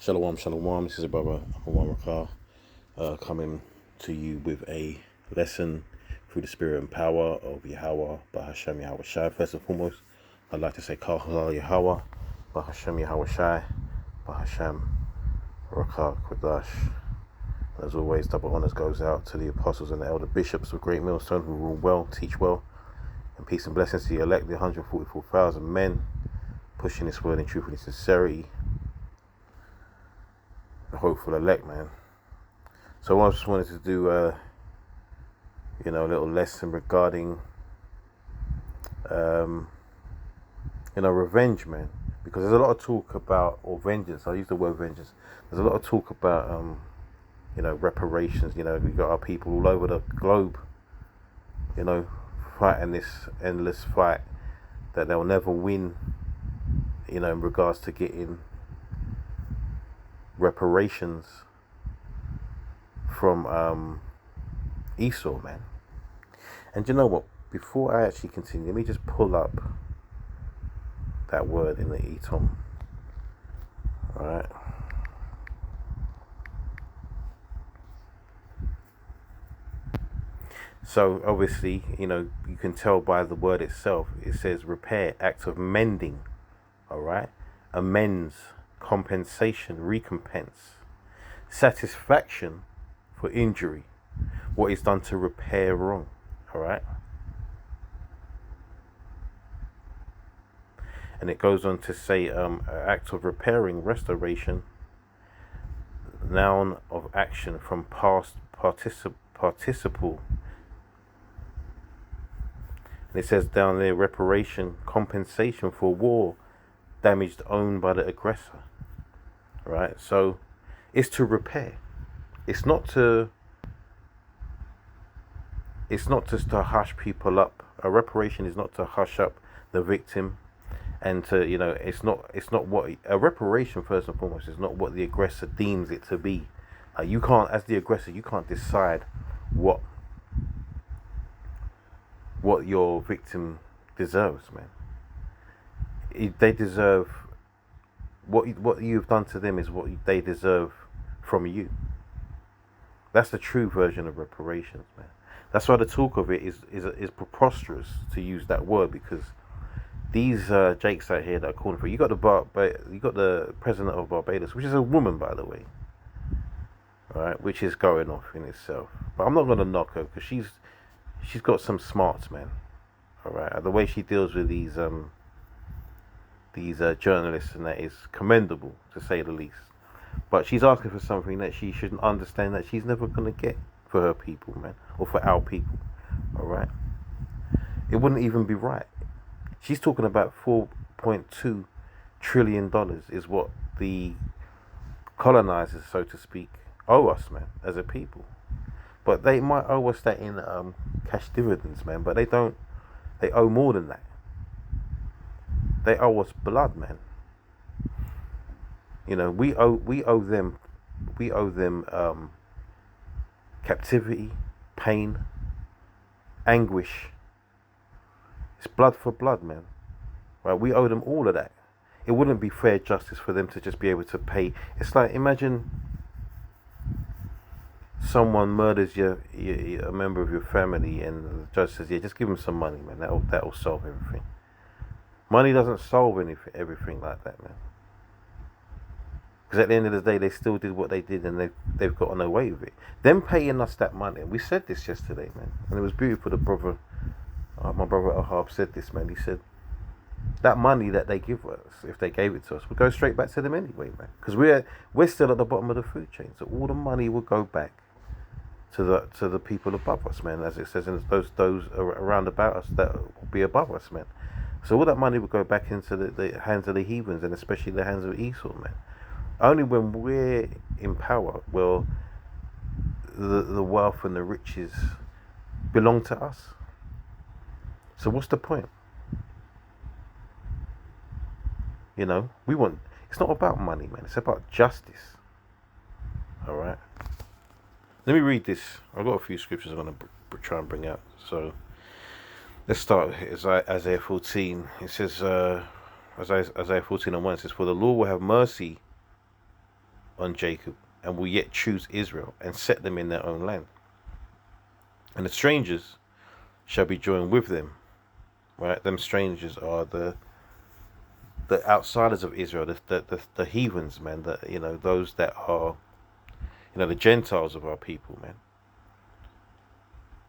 Shalom, shalom. This is a brother Rakar, coming to you with a lesson through the spirit and power of Yahweh, Bahashem Yahweh Shai. First and foremost, I'd like to say Kahal Yahweh, Bahashem Yahweh Shai, Bahashem Rakar Kodash. As always, double honors goes out to the apostles and the elder bishops of Great Millstone who rule well, teach well, and peace and blessings to the elect, the 144,000 men pushing this word in truth and sincerity. The hopeful elect, man. So I just wanted to do a little lesson regarding revenge, man, because there's a lot of talk about, or vengeance, I use the word vengeance, there's a lot of talk about reparations. We got our people all over the globe fighting this endless fight that they'll never win, in regards to getting reparations from Esau, man. And you know what, before I actually continue, let me just pull up that word in the Etom. Alright, so obviously, you can tell by the word itself, it says repair, act of mending. Alright, amends, compensation, recompense, satisfaction for injury, what is done to repair wrong. All right, and it goes on to say act of repairing, restoration, noun of action from past participle, and it says down there reparation, compensation for war damaged owned by the aggressor. Right, so it's to repair. It's not just to hush people up. A reparation is not to hush up the victim, and to it's not what a reparation, first and foremost, is not what the aggressor deems it to be. You can't, as the aggressor, you can't decide what your victim deserves, man. They deserve what you've done to them is what they deserve from you. That's the true version of reparations, man. That's why the talk of it is preposterous, to use that word, because these jakes out here that are calling for, you got the president of Barbados, which is a woman, by the way, right, which is going off in itself. But I'm not going to knock her, because she's got some smarts, man. All right, the way she deals with these journalists, and that is commendable, to say the least. But she's asking for something that she shouldn't understand that she's never going to get for her people, man, or for our people. All right, it wouldn't even be right. She's talking about $4.2 trillion is what the colonizers, so to speak, owe us, man, as a people. But they might owe us that in cash dividends, man, but they don't. They owe more than that. They owe us blood, man. We owe them captivity, pain, anguish. It's blood for blood, man. Right? We owe them all of that. It wouldn't be fair justice for them to just be able to pay. It's like, imagine someone murders a member of your family, and the judge says, "Yeah, just give them some money, man. That'll solve everything." Money doesn't solve everything like that, man. Because at the end of the day, they still did what they did, and they've gotten away with it. Them paying us that money, and we said this yesterday, man, and it was beautiful. The brother, my brother Ahab, said this, man. He said that money that they give us, if they gave it to us, would go straight back to them anyway, man. Because we're still at the bottom of the food chain, so all the money will go back to the people above us, man. As it says in those around about us that will be above us, man. So all that money would go back into the hands of the heathens, and especially the hands of Esau, man. Only when we're in power will the wealth and the riches belong to us. So what's the point? We want. It's not about money, man. It's about justice. All right. Let me read this. I've got a few scriptures I'm going to try and bring out. So let's start with Isaiah 14. It says, Isaiah 14:1 says, "For the Lord will have mercy on Jacob, and will yet choose Israel, and set them in their own land. And the strangers shall be joined with them. Right? Them strangers are the outsiders of Israel, the heathens, man. Those that are, the Gentiles of our people, man.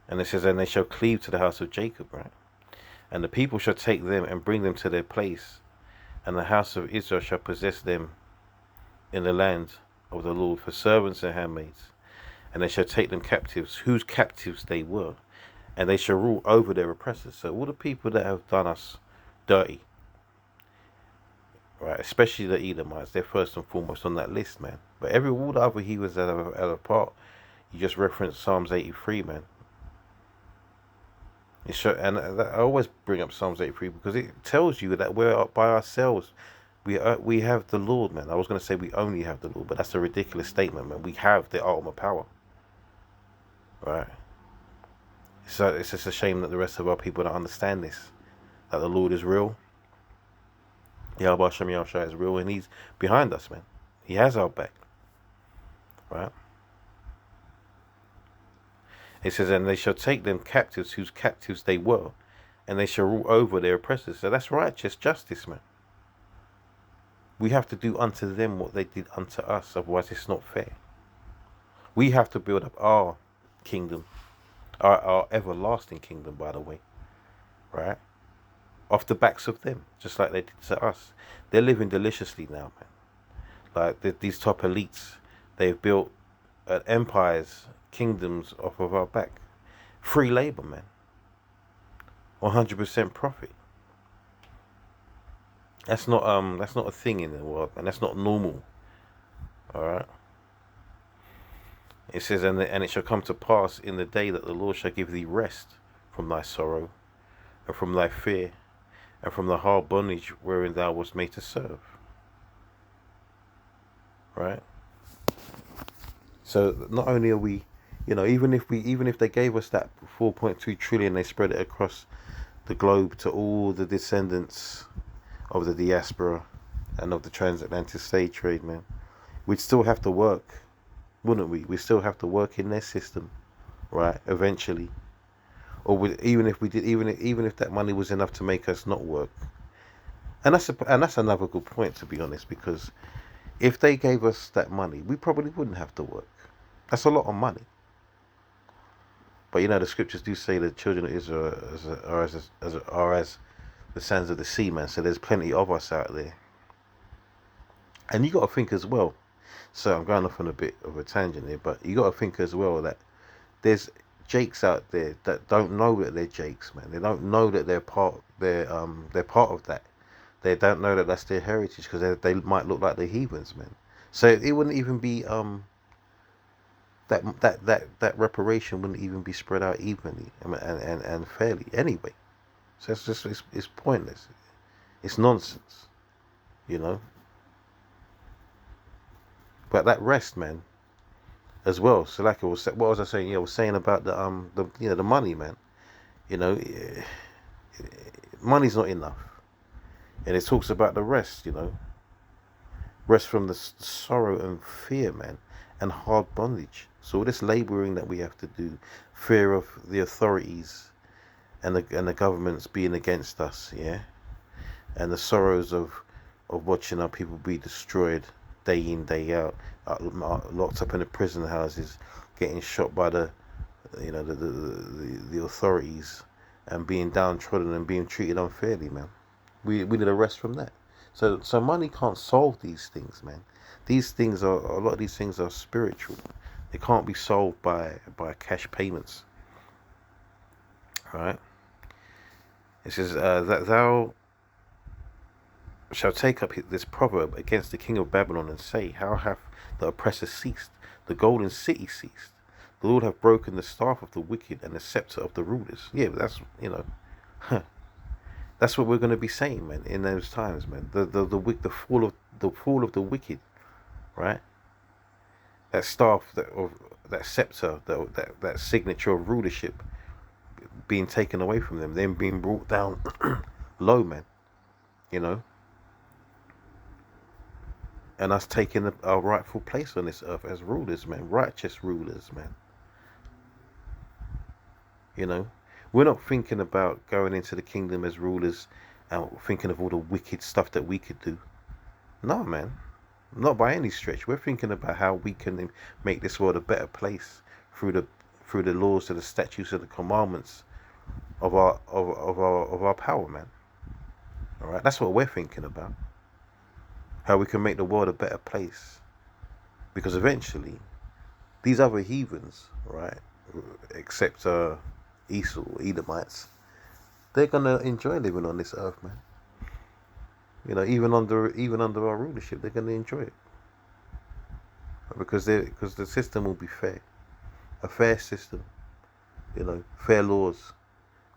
And it says, and they shall cleave to the house of Jacob, right? And the people shall take them and bring them to their place, and the house of Israel shall possess them in the land of the Lord for servants and handmaids. And they shall take them captives, whose captives they were, and they shall rule over their oppressors. So all the people that have done us dirty, right, especially the Edomites, they're first and foremost on that list, man. But all the other heathens that are a part, you just reference Psalms 83, man. And I always bring up Psalms 83 because it tells you that we're by ourselves. We have the Lord, man. I was going to say we only have the Lord, but that's a ridiculous statement, man. We have the ultimate power, right? So it's just a shame that the rest of our people don't understand this, that the Lord is real. Yahweh Shem Yahshua is real, and He's behind us, man. He has our back, right? It says, and they shall take them captives, whose captives they were, and they shall rule over their oppressors. So that's righteous justice, man. We have to do unto them what they did unto us, otherwise it's not fair. We have to build up our kingdom, our everlasting kingdom, by the way, right? Off the backs of them, just like they did to us. They're living deliciously now, man. Like these top elites, they've built empires, kingdoms off of our back. Free labor, man. 100% profit. That's not a thing in the world, and that's not normal. All right. It says, and it shall come to pass in the day that the Lord shall give thee rest from thy sorrow, and from thy fear, and from the hard bondage wherein thou wast made to serve. Right. So not only are we, even if they gave us that 4.2 trillion, they spread it across the globe to all the descendants of the diaspora and of the transatlantic slave trade, man, we'd still have to work, wouldn't we? We still have to work in their system, right? Eventually, or even if that money was enough to make us not work, and that's another good point, to be honest, because if they gave us that money, we probably wouldn't have to work. That's a lot of money. But the scriptures do say the children of Israel are as the sands of the sea, man. So there's plenty of us out there. And you got to think as well. So I'm going off on a bit of a tangent here, but you got to think as well that there's Jakes out there that don't know that they're Jakes, man. They don't know that they're part of that. They don't know that that's their heritage because they might look like the heathens, man. So it wouldn't even be that reparation wouldn't even be spread out evenly and fairly anyway. So it's pointless. It's nonsense, But that rest, man, as well. So like what was I saying? I was saying about the money, man. Money's not enough, and it talks about the rest. Rest from the sorrow and fear, man, and hard bondage. So all this laboring that we have to do, fear of the authorities and the governments being against us, yeah, and the sorrows of watching our people be destroyed day in, day out, locked up in the prison houses, getting shot by the authorities, and being downtrodden and being treated unfairly, man. We need a rest from that. So money can't solve these things, man. A lot of these things are spiritual. They can't be solved by cash payments. All right. It says that thou shalt take up this proverb against the king of Babylon and say, how hath the oppressor ceased? The golden city ceased. The Lord hath broken the staff of the wicked and the scepter of the rulers. Yeah, but that's that's what we're going to be saying, man, in those times, man. The fall of the wicked, right? That staff, that scepter, that signature of rulership being taken away from them, then being brought down low, man. and us taking our rightful place on this earth as rulers, man, righteous rulers, man. You know, we're not thinking about going into the kingdom as rulers and thinking of all the wicked stuff that we could do. No, man, not by any stretch. We're thinking about how we can make this world a better place through the laws and the statutes and the commandments of our power, man. All right, that's what we're thinking about. How we can make the world a better place, because eventually these other heathens, right, except Esau, Edomites, they're gonna enjoy living on this earth, man. You know, even under our rulership, they're gonna enjoy it because the system will be fair, a fair system. You know, fair laws,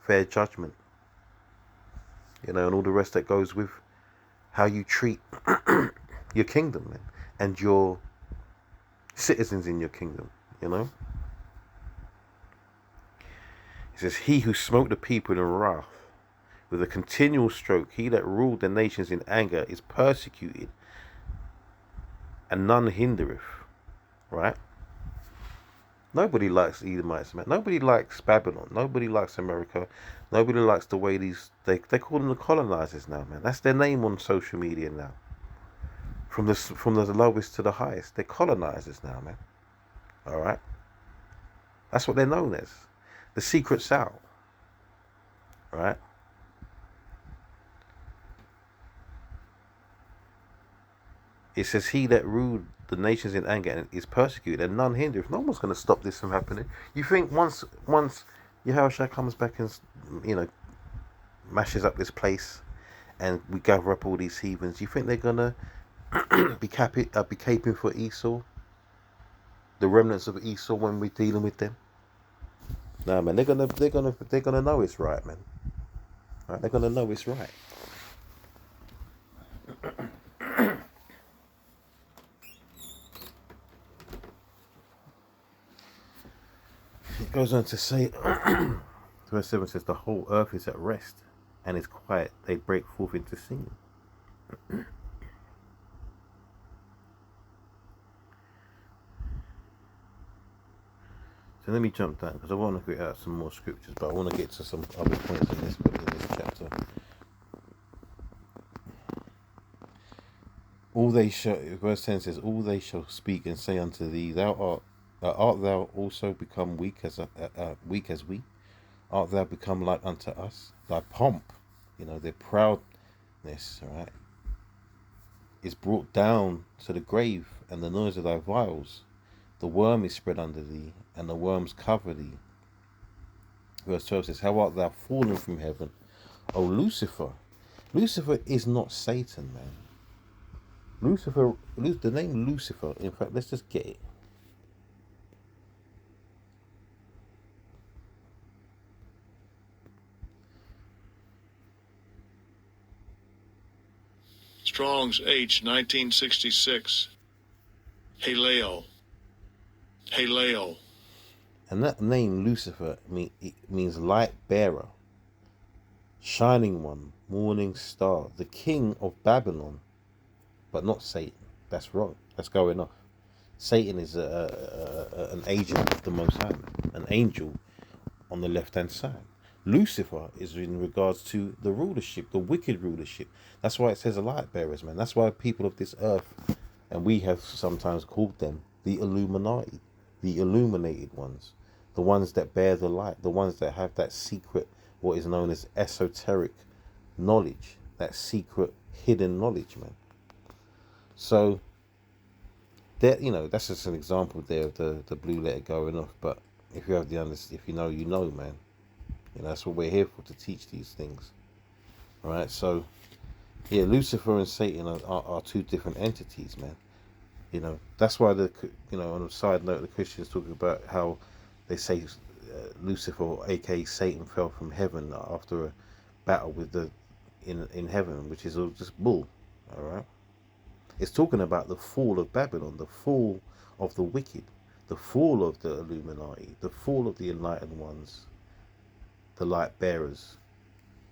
fair judgment. You know, and all the rest that goes with how you treat your kingdom, man, and your citizens in your kingdom. You know, it says, "He who smote the people in wrath with a continual stroke, he that ruled the nations in anger, is persecuted, and none hindereth." Right? Nobody likes Edomites, man. Nobody likes Babylon. Nobody likes America. Nobody likes the way they call them the colonizers now, man. That's their name on social media now. From the lowest to the highest, they're colonizers now, man. All right, that's what they're known as. The secret's out, right? It says, "He that ruled the nations in anger is persecuted, and none hinder." If no one's going to stop this from happening, you think once Yahushua comes back and mashes up this place, and we gather up all these heathens, you think they're gonna be caping for Esau, the remnants of Esau, when we're dealing with them? No, man, they're gonna know it's right, man. Right? They're gonna know it's right. It goes on to say, verse 7 says, "The whole earth is at rest and is quiet. They break forth into singing." So let me jump down because I want to get out some more scriptures, but I want to get to some other points in this chapter. All they shall, verse 10 says, "All they shall speak and say unto thee, art thou also become weak as we? Art thou become like unto us? Thy pomp," their proudness, right, "is brought down to the grave, and the noise of thy vials. The worm is spread under thee, and the worms cover thee." Verse 12 says, "How art thou fallen from heaven, O Lucifer?" Lucifer is not Satan, man. The name Lucifer, in fact, let's just get it. Strong's H 1966. Haleo. And that name Lucifer means light bearer, shining one, morning star, the king of Babylon, but not Satan. That's wrong. That's going off. Satan is an agent of the Most High, an angel on the left-hand side. Lucifer is in regards to the rulership, the wicked rulership. That's why it says the light bearers, man. That's why people of this earth, and we have sometimes called them the Illuminati, the illuminated ones, the ones that bear the light, the ones that have that secret, what is known as esoteric knowledge, that secret hidden knowledge, man. So that, that's just an example there of the blue letter going off. But if you have if you know, man. That's what we're here for, to teach these things. All right, so yeah, Lucifer and Satan are two different entities, man. That's why on a side note, the Christians talk about how they say Lucifer, aka Satan, fell from heaven after a battle with in heaven, which is all just bull. All right, it's talking about the fall of Babylon, the fall of the wicked, the fall of the Illuminati, the fall of the enlightened ones, the light bearers.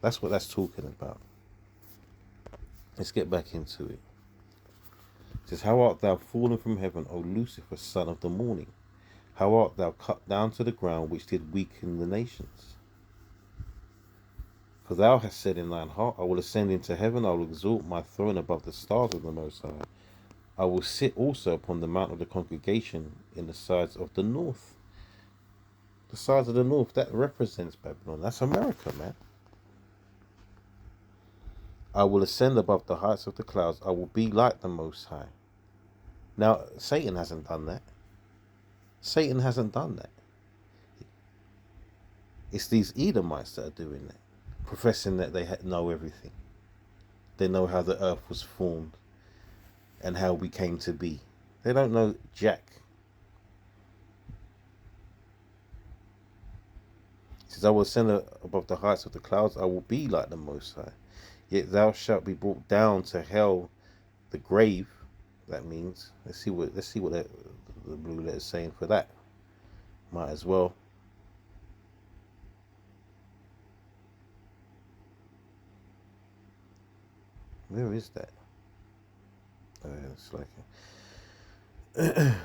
That's what that's talking about. Let's get back into it. It says, how art thou fallen from heaven, O Lucifer, son of the morning? How art thou cut down to the ground, which did weaken the nations? For thou hast said in thine heart, I will ascend into heaven, I will exalt my throne above the stars of the Most High. I will sit also upon the mount of the congregation in the sides of the north. The sides of the north, that represents Babylon. That's America, man. I will ascend above the heights of the clouds. I will be like the Most High. Now, Satan hasn't done that. Satan hasn't done that. It's these Edomites that are doing that, professing that they know everything. They know how the earth was formed and how we came to be. They don't know jack. He says, I will ascend above the heights of the clouds. I will be like the Most High. Yet thou shalt be brought down to hell, the grave. That means, let's see what the blue letter is saying for that. Might as well. Where is that? Oh, yeah, it's like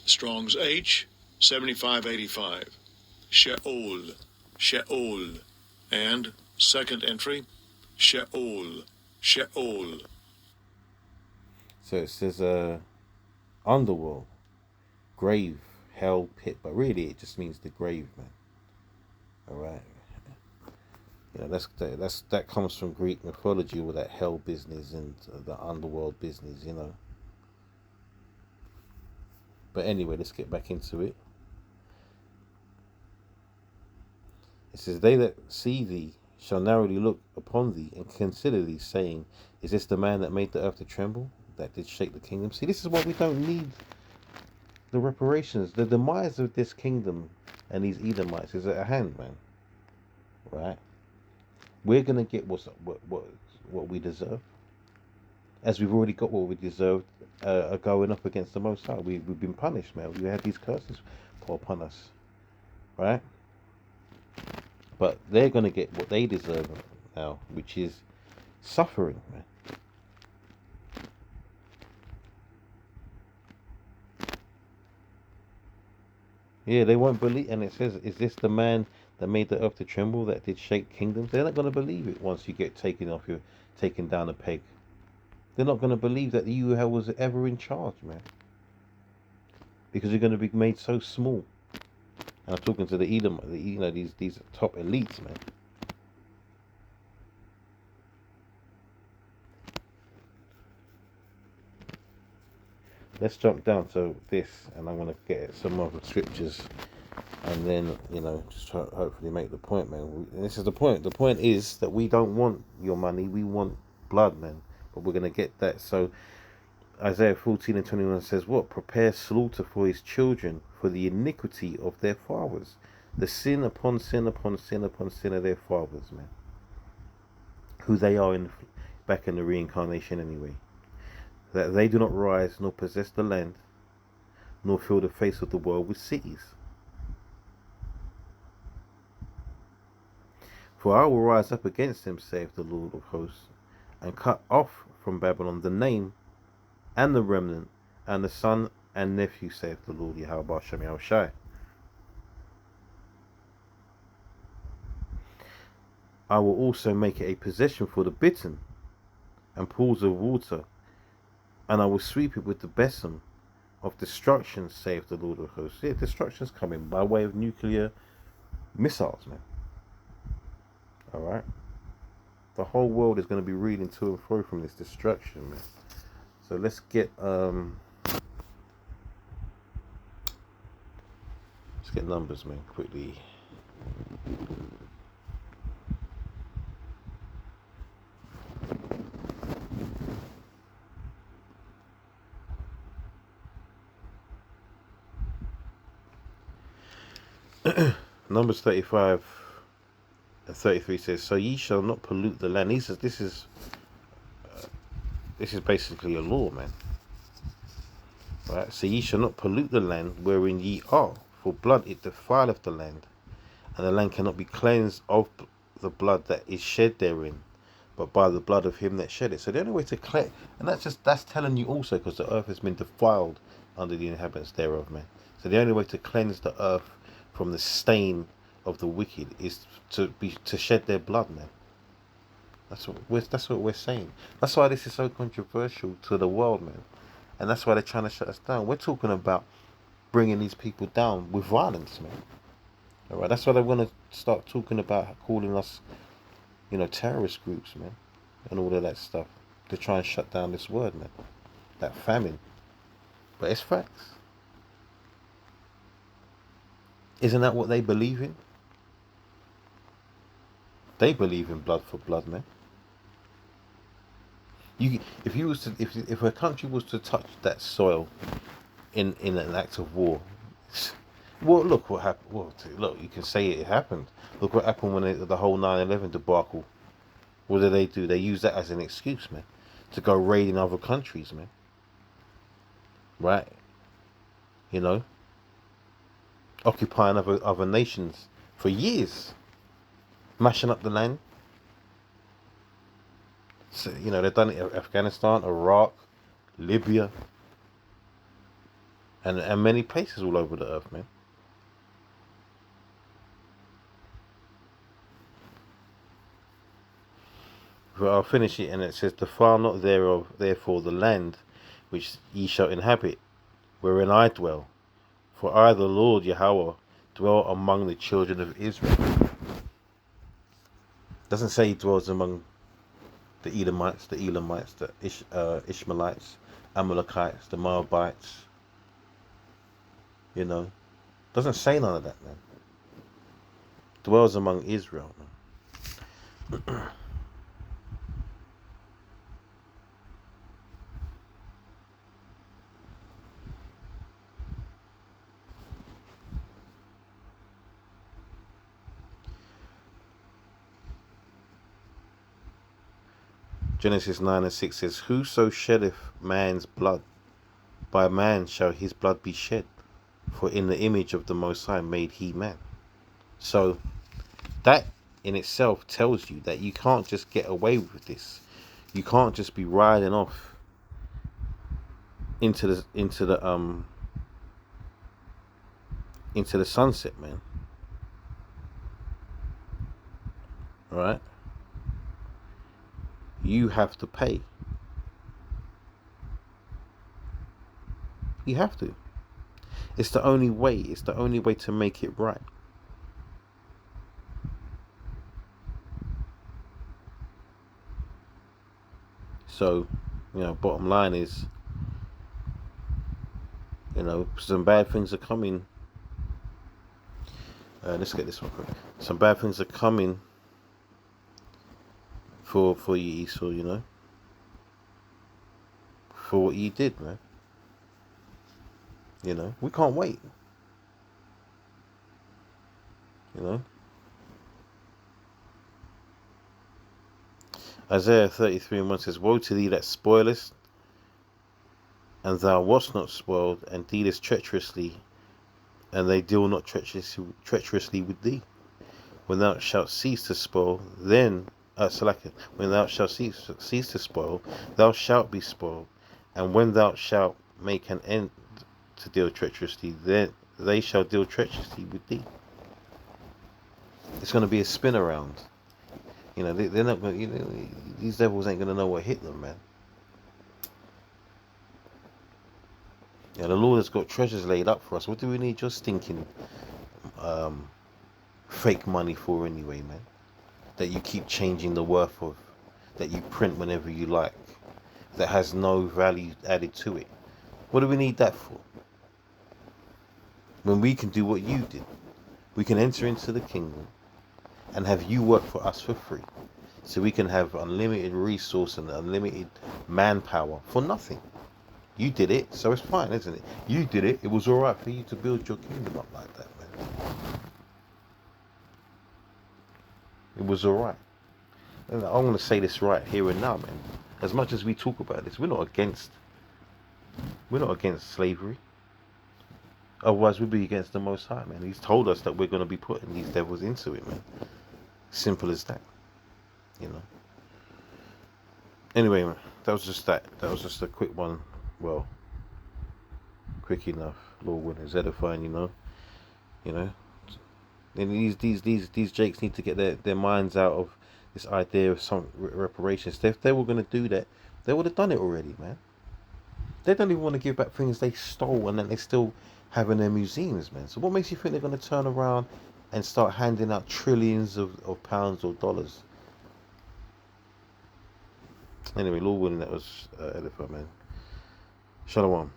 Strong's H 7585. Sheol, Sheol. And second entry, Sheol, Sheol. So it says underworld, grave, hell, pit, but really it just means the grave, man. All right. You know, that comes from Greek mythology, with that hell business and the underworld business, you know. But anyway, let's get back into it. It says, they that see thee shall narrowly look upon thee and consider thee, saying, is this the man that made the earth to tremble, that did shake the kingdom? See, this is why we don't need the reparations. The demise of this kingdom and these Edomites is at hand, man. Right? We're gonna get what we deserve, as we've already got what we deserved, going up against the Most High. We've been punished, man. We had these curses pour upon us, right? But they're gonna get what they deserve now, which is suffering, man. Yeah, they won't believe, and it says, is this the man that made the earth to tremble, that did shake kingdoms? They're not gonna believe it once you get taken down a peg. They're not gonna believe that you was ever in charge, man. Because you're gonna be made so small. And I'm talking to the Edom, these top elites, man. Let's jump down to this, and I'm gonna get some other scriptures, and then just try, hopefully make the point, man. This is the point. The point is that we don't want your money, we want blood, man. But we're gonna get that. So Isaiah 14:21 says, what? Prepare slaughter for his children, for the iniquity of their fathers. The sin upon sin upon sin upon sin of their fathers, man. Who they are back in the reincarnation anyway. That they do not rise nor possess the land, nor fill the face of the world with cities. For I will rise up against them, saith the Lord of hosts, and cut off from Babylon the name and the remnant, and the son and nephew, saith the Lord Yahweh Shem Yahushai. I will also make it a possession for the bitten, and pools of water, and I will sweep it with the besom of destruction, saith the Lord of hosts. Yeah, destruction's coming by way of nuclear missiles, man. Alright? The whole world is going to be reeling to and fro from this destruction, man. So let's get numbers, man, quickly. Numbers 35 and 33 says, so ye shall not pollute the land. This is basically a law, man. Right? So ye shall not pollute the land wherein ye are, for blood it defileth the land cannot be cleansed of the blood that is shed therein, but by the blood of him that shed it. So the only way to cleanse, and that's telling you also, because the earth has been defiled under the inhabitants thereof, man. So the only way to cleanse the earth from the stain of the wicked is to shed their blood, man. That's what we're saying. That's why this is so controversial to the world, man. And that's why they're trying to shut us down. We're talking about bringing these people down with violence, man. All right, that's why they want to start talking about calling us, terrorist groups, man, and all of that stuff to try and shut down this word, man. That famine, but it's facts. Isn't that what they believe in? They believe in blood for blood, man. If a country was to touch that soil in an act of war, well, look what happened. Well, look, you can say it happened. Look what happened when the whole 9/11 debacle. What do? They use that as an excuse, man, to go raiding other countries, man. Right? You know, occupying other nations for years, mashing up the land. So, they've done it in Afghanistan, Iraq, Libya, and many places all over the earth, man. But I'll finish it, and it says, "Defile not thereof, therefore the land which ye shall inhabit, wherein I dwell. For I, the Lord Yahweh, dwell among the children of Israel." Doesn't say he dwells among the Edomites, the Elamites, the Ishmaelites, Amalekites, the Moabites. Doesn't say none of that, man. Dwells among Israel, man. Genesis 9:6 says, "Whoso sheddeth man's blood, by man shall his blood be shed. For in the image of the Most High made he man." So that in itself tells you that you can't just get away with this. You can't just be riding off into the sunset, man. All right? You have to pay. You have to. It's the only way. It's the only way to make it right. So, bottom line is, some bad things are coming. Let's get this one quick. Some bad things are coming for you, Esau, for what you did, man. We can't wait. Isaiah 33:1 says, "Woe to thee that spoilest, and thou wast not spoiled, and dealest treacherously, and they deal not treacherously with thee. When thou shalt cease to spoil, then when thou shalt cease to spoil, thou shalt be spoiled, and when thou shalt make an end to deal treacherously, then they shall deal treacherously with thee." It's going to be a spin around. They're not going. These devils ain't going to know what hit them, man. The Lord has got treasures laid up for us. What do we need your stinking fake money for anyway, man? That you keep changing the worth of, that you print whenever you like, that has no value added to it. What do we need that for? When we can do what you did. We can enter into the kingdom and have you work for us for free. So we can have unlimited resource and unlimited manpower for nothing. You did it, so it's fine, isn't it? You did it, it was alright for you to build your kingdom up like that, man. It was alright. And I want to say this right here and now, man. As much as we talk about this, we're not against slavery. Otherwise we'd be against the Most High, man. He's told us that we're going to be putting these devils into it, man. Simple as that. Anyway, man, that was just that. That was just a quick one. Well, quick enough. Lord willing, is edifying, you know. And these Jakes need to get their minds out of this idea of some reparations. If they were gonna do that, they would have done it already, man. They don't even want to give back things they stole, and then they still have in their museums, man. So what makes you think they're gonna turn around and start handing out trillions of pounds or dollars? Anyway, Lord willing, that was edifying, man. Shalom.